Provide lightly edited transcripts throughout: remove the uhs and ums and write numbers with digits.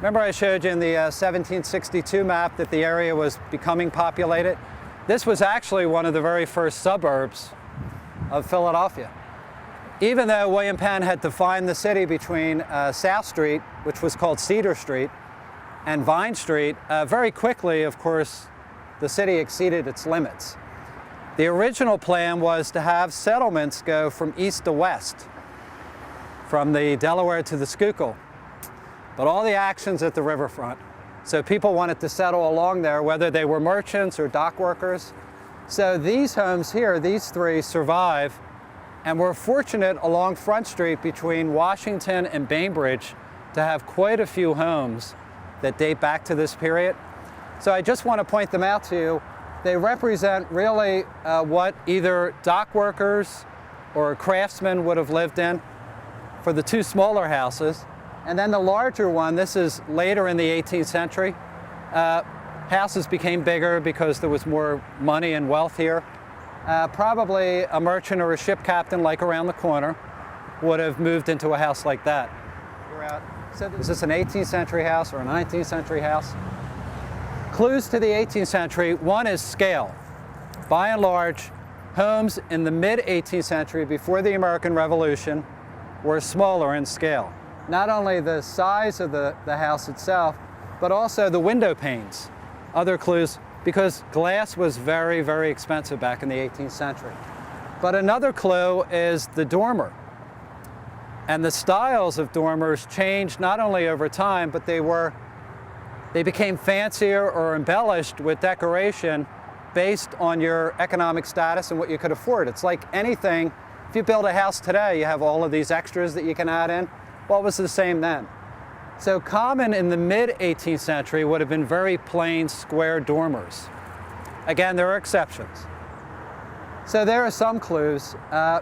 Remember I showed you in the 1762 map that the area was becoming populated? This was actually one of the very first suburbs of Philadelphia. Even though William Penn had defined the city between South Street, which was called Cedar Street, and Vine Street, very quickly, of course, the city exceeded its limits. The original plan was to have settlements go from east to west, from the Delaware to the Schuylkill, but all the actions at the riverfront. So people wanted to settle along there, whether they were merchants or dock workers. So these homes here, these three, survive, and we're fortunate along Front Street between Washington and Bainbridge to have quite a few homes that date back to this period. So I just want to point them out to you. They represent really what either dock workers or craftsmen would have lived in for the two smaller houses. And then the larger one, this is later in the 18th century. Houses became bigger because there was more money and wealth here. Probably a merchant or a ship captain, like around the corner, would have moved into a house like that. So is this an 18th century house or a 19th century house? Clues to the 18th century, one is scale. By and large, homes in the mid-18th century, before the American Revolution, were smaller in scale. Not only the size of the house itself, but also the window panes. Other clues, because glass was very, very expensive back in the 18th century. But another clue is the dormer. And the styles of dormers changed not only over time, but they became fancier or embellished with decoration based on your economic status and what you could afford. It's like anything. If you build a house today, you have all of these extras that you can add in. Well, it was the same then. So common in the mid-18th century would have been very plain square dormers. Again, there are exceptions. So there are some clues.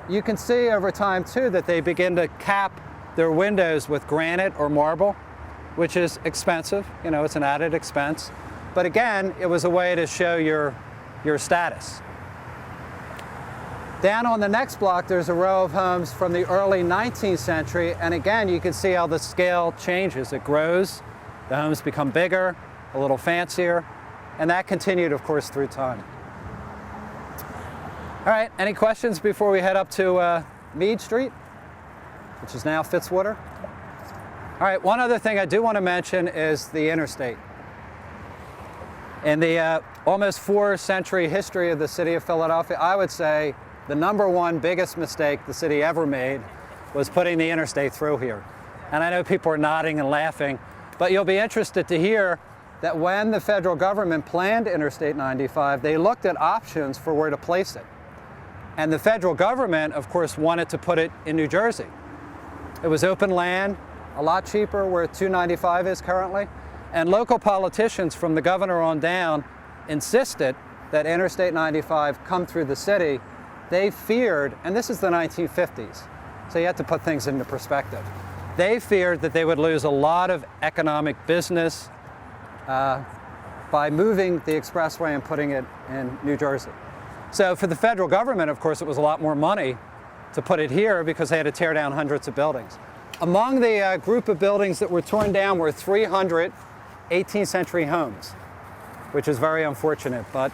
You can see over time, too, that they begin to cap their windows with granite or marble, which is expensive. You know, it's an added expense. But again, it was a way to show your status. Down on the next block, there's a row of homes from the early 19th century. And again, you can see how the scale changes. It grows, the homes become bigger, a little fancier, and that continued, of course, through time. All right, any questions before we head up to Meade Street, which is now Fitzwater? All right, one other thing I do want to mention is the interstate. In the almost 4-century history of the city of Philadelphia, I would say the #1 biggest mistake the city ever made was putting the interstate through here. And I know people are nodding and laughing, but you'll be interested to hear that when the federal government planned Interstate 95, they looked at options for where to place it. And the federal government, of course, wanted to put it in New Jersey. It was open land, a lot cheaper where 295 is currently, and local politicians from the governor on down insisted that Interstate 95 come through the city. They feared, and this is the 1950s, so you have to put things into perspective. They feared that they would lose a lot of economic business by moving the expressway and putting it in New Jersey. So for the federal government, of course, it was a lot more money to put it here because they had to tear down hundreds of buildings. Among the group of buildings that were torn down were 300 18th century homes, which is very unfortunate. But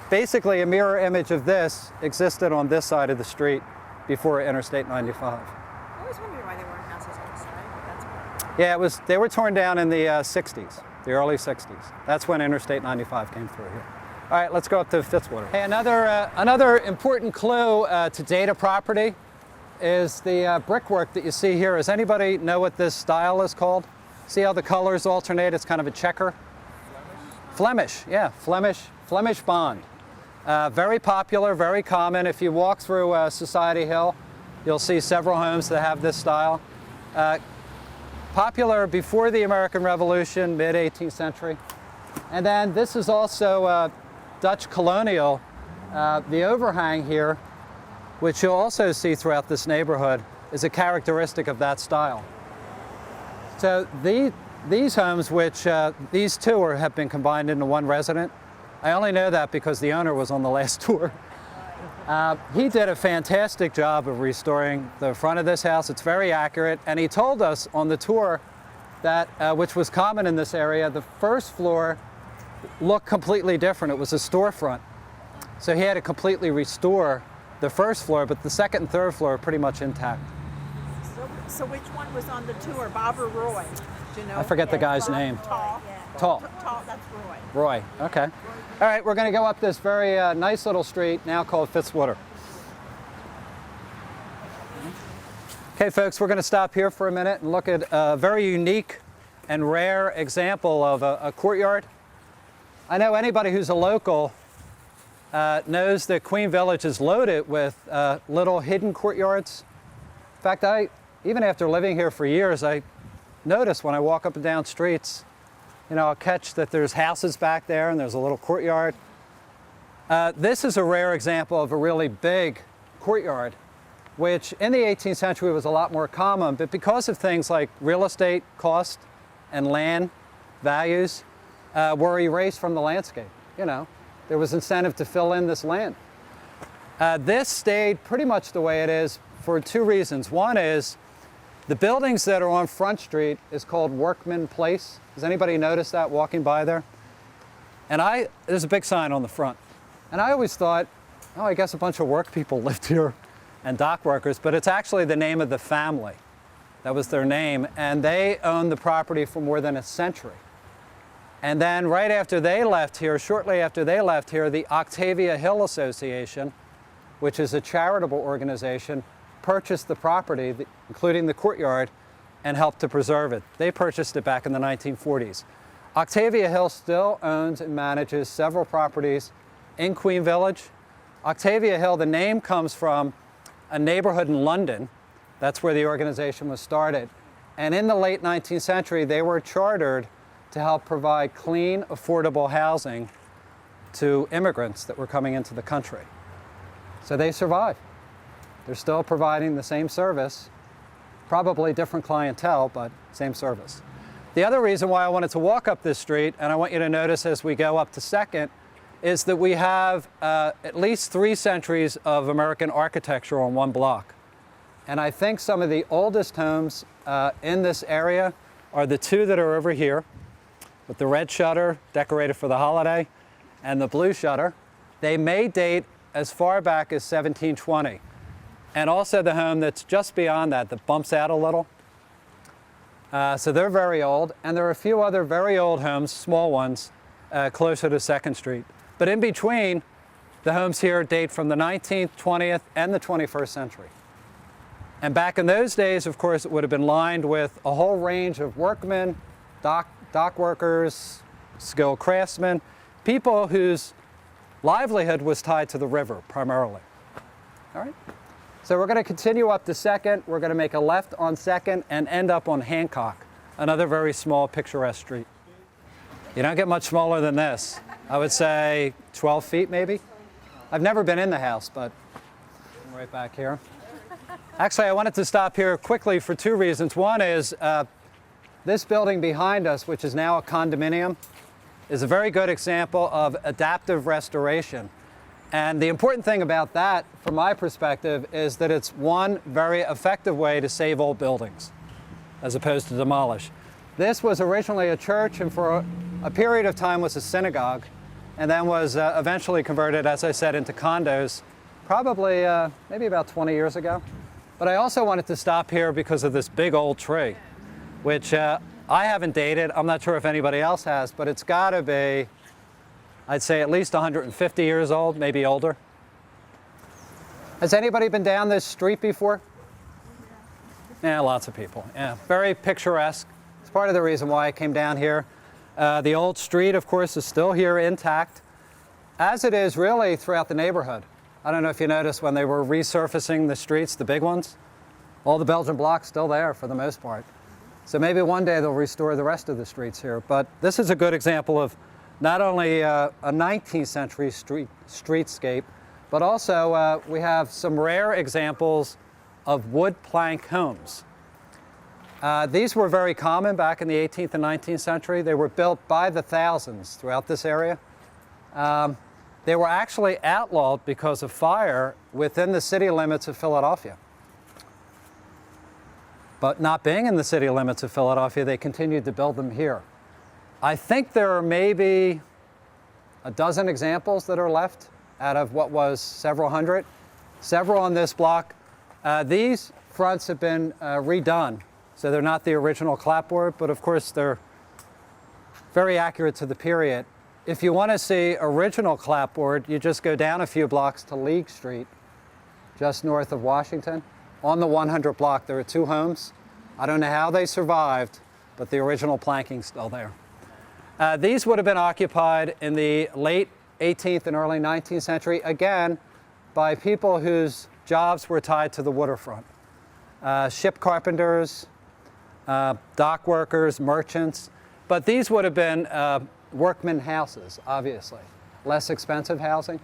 basically a mirror image of this existed on this side of the street before Interstate 95. I always wondered why there weren't houses on the side, but that's Yeah, they were torn down in the 60s, the early 60s. That's when Interstate 95 came through here. All right, let's go up to Fitzwater. Hey, another important clue to date a property is the brickwork that you see here. Does anybody know what this style is called? See how the colors alternate? It's kind of a checker. Flemish, yeah, Flemish bond. Very popular, very common. If you walk through Society Hill, you'll see several homes that have this style. Popular before the American Revolution, mid-18th century. And then this is also Dutch colonial. The overhang here, which you'll also see throughout this neighborhood, is a characteristic of that style. So these homes, which these two have been combined into one resident, I only know that because the owner was on the last tour. He did a fantastic job of restoring the front of this house. It's very accurate, and he told us on the tour that, which was common in this area, the first floor looked completely different. It was a storefront. So he had to completely restore the first floor, but the second and third floor are pretty much intact. So which one was on the tour, Bob or Roy? Do you know? I forget the guy's name. Tall. Tall. Tall, that's Roy. Roy, okay. All right, we're going to go up this very nice little street now called Fitzwater. Okay, folks, we're going to stop here for a minute and look at a very unique and rare example of a courtyard. I know anybody who's a local knows that Queen Village is loaded with little hidden courtyards. In fact, even after living here for years, I notice when I walk up and down streets, you know, I'll catch that there's houses back there and there's a little courtyard. This is a rare example of a really big courtyard, which in the 18th century was a lot more common, but because of things like real estate cost and land values were erased from the landscape. You know, there was incentive to fill in this land. This stayed pretty much the way it is for two reasons. One is the buildings that are on Front Street is called Workman Place. Does anybody notice that walking by there? And there's a big sign on the front. And I always thought, oh, I guess a bunch of work people lived here and dock workers, but it's actually the name of the family. That was their name, and they owned the property for more than a century. And then right after they left here, shortly after they left here, the Octavia Hill Association, which is a charitable organization, purchased the property, including the courtyard, and helped to preserve it. They purchased it back in the 1940s. Octavia Hill still owns and manages several properties in Queen Village. Octavia Hill, the name comes from a neighborhood in London. That's where the organization was started. And in the late 19th century, they were chartered to help provide clean, affordable housing to immigrants that were coming into the country. So they survived. They're still providing the same service, probably different clientele, but same service. The other reason why I wanted to walk up this street, and I want you to notice as we go up to Second, is that we have at least 3 centuries of American architecture on one block. And I think some of the oldest homes in this area are the two that are over here, with the red shutter decorated for the holiday and the blue shutter. They may date as far back as 1720. And also the home that's just beyond that bumps out a little. So they're very old. And there are a few other very old homes, small ones, closer to 2nd Street. But in between, the homes here date from the 19th, 20th, and the 21st century. And back in those days, of course, it would have been lined with a whole range of workmen, dock workers, skilled craftsmen, people whose livelihood was tied to the river primarily. All right? So we're going to continue up to Second. We're going to make a left on Second and end up on Hancock, another very small, picturesque street. You don't get much smaller than this. I would say 12 feet maybe. I've never been in the house, but I'm right back here. Actually, I wanted to stop here quickly for 2 reasons. One is this building behind us, which is now a condominium, is a very good example of adaptive restoration. And the important thing about that, from my perspective, is that it's one very effective way to save old buildings, as opposed to demolish. This was originally a church, and for a period of time was a synagogue, and then was eventually converted, as I said, into condos, probably maybe about 20 years ago. But I also wanted to stop here because of this big old tree, which I haven't dated. I'm not sure if anybody else has, but it's got to be, I'd say, at least 150 years old, maybe older. Has anybody been down this street before? Yeah, lots of people. Yeah, very picturesque. It's part of the reason why I came down here. The old street, of course, is still here intact, as it is really throughout the neighborhood. I don't know if you noticed when they were resurfacing the streets, the big ones, all the Belgian blocks still there for the most part. So maybe one day they'll restore the rest of the streets here. But this is a good example of not only a 19th century streetscape, but also we have some rare examples of wood plank homes. These were very common back in the 18th and 19th century. They were built by the thousands throughout this area. They were actually outlawed because of fire within the city limits of Philadelphia. But not being in the city limits of Philadelphia, they continued to build them here. I think there are maybe a dozen examples that are left out of what was several hundred. Several on this block. These fronts have been redone, so they're not the original clapboard, but of course they're very accurate to the period. If you want to see original clapboard, you just go down a few blocks to League Street, just north of Washington. On the 100 block, there are two homes. I don't know how they survived, but the original planking's still there. These would have been occupied in the late 18th and early 19th century, again, by people whose jobs were tied to the waterfront. Ship carpenters, dock workers, merchants. But these would have been workman houses, obviously, less expensive housing.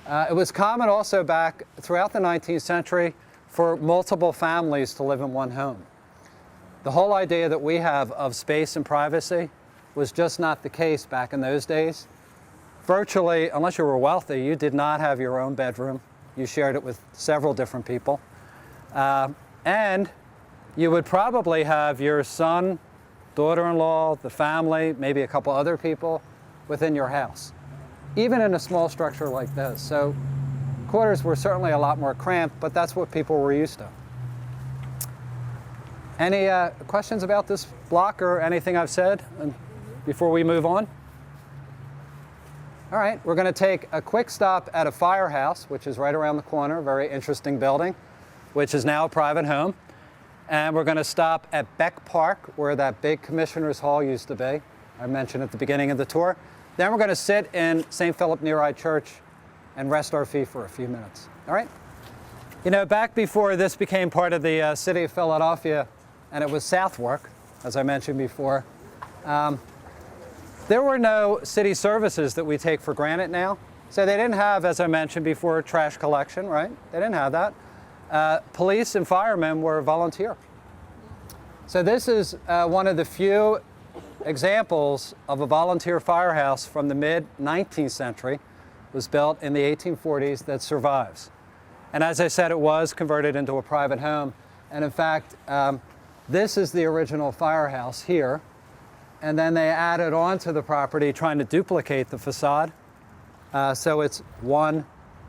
It was common also back throughout the 19th century for multiple families to live in one home. The whole idea that we have of space and privacy was just not the case back in those days. Virtually, unless you were wealthy, you did not have your own bedroom. You shared it with several different people. And you would probably have your son, daughter-in-law, the family, maybe a couple other people within your house, even in a small structure like this. So quarters were certainly a lot more cramped, but that's what people were used to. Any questions about this block or anything I've said before we move on? All right, we're going to take a quick stop at a firehouse, which is right around the corner, very interesting building, which is now a private home. And we're going to stop at Beck Park, where that big Commissioner's Hall used to be, I mentioned at the beginning of the tour. Then we're going to sit in St. Philip Neri Church and rest our feet for a few minutes. All right? You know, back before this became part of the city of Philadelphia, and it was Southwark, as I mentioned before, there were no city services that we take for granted now. So they didn't have, as I mentioned before, trash collection, right? They didn't have that. Police and firemen were volunteer. So this is one of the few examples of a volunteer firehouse from the mid-19th century. It was built in the 1840s that survives. And as I said, it was converted into a private home. And in fact, this is the original firehouse here. And then they added on to the property trying to duplicate the facade. So it's one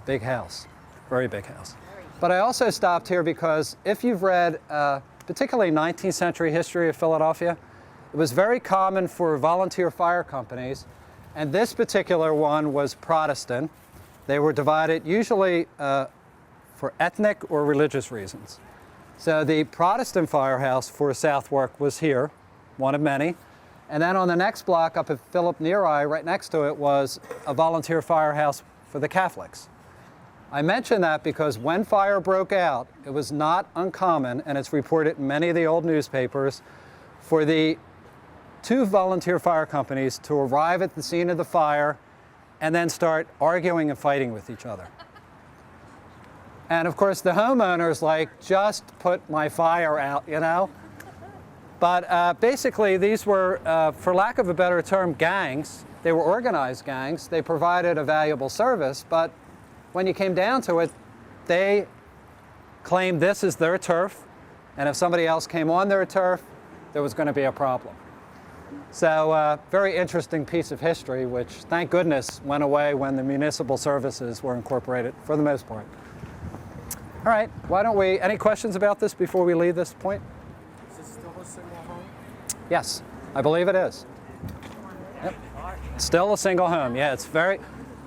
big house, very big house. But I also stopped here because if you've read particularly 19th century history of Philadelphia, it was very common for volunteer fire companies, and this particular one was Protestant. They were divided usually for ethnic or religious reasons. So the Protestant firehouse for Southwark was here, one of many. And then on the next block up at Philip Neri, right next to it, was a volunteer firehouse for the Catholics. I mention that because when fire broke out, it was not uncommon, and it's reported in many of the old newspapers, for the two volunteer fire companies to arrive at the scene of the fire and then start arguing and fighting with each other. And of course the homeowners like, just put my fire out, you know? But basically these were, for lack of a better term, gangs. They were organized gangs. They provided a valuable service, but when you came down to it, they claimed this is their turf, and if somebody else came on their turf, there was going to be a problem. So very interesting piece of history, which thank goodness went away when the municipal services were incorporated for the most part. All right, why don't we, any questions about this before we leave this point? Is this still a single home? Yes, I believe it is. Yep. Still a single home, yeah, it's very,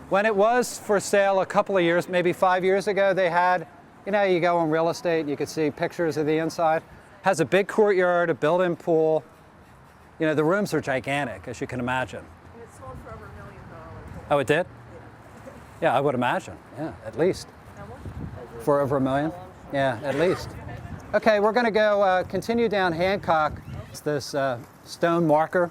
when it was for sale a couple of years, maybe 5 years ago, they had, you know, you go on real estate, you could see pictures of the inside. Has a big courtyard, a built-in pool. You know, the rooms are gigantic, as you can imagine. And it sold for over $1 million. Oh, it did? Yeah, I would imagine, yeah, at least. How much? For over $1 million? Yeah, at least. Okay, we're going to go continue down Hancock. It's this stone marker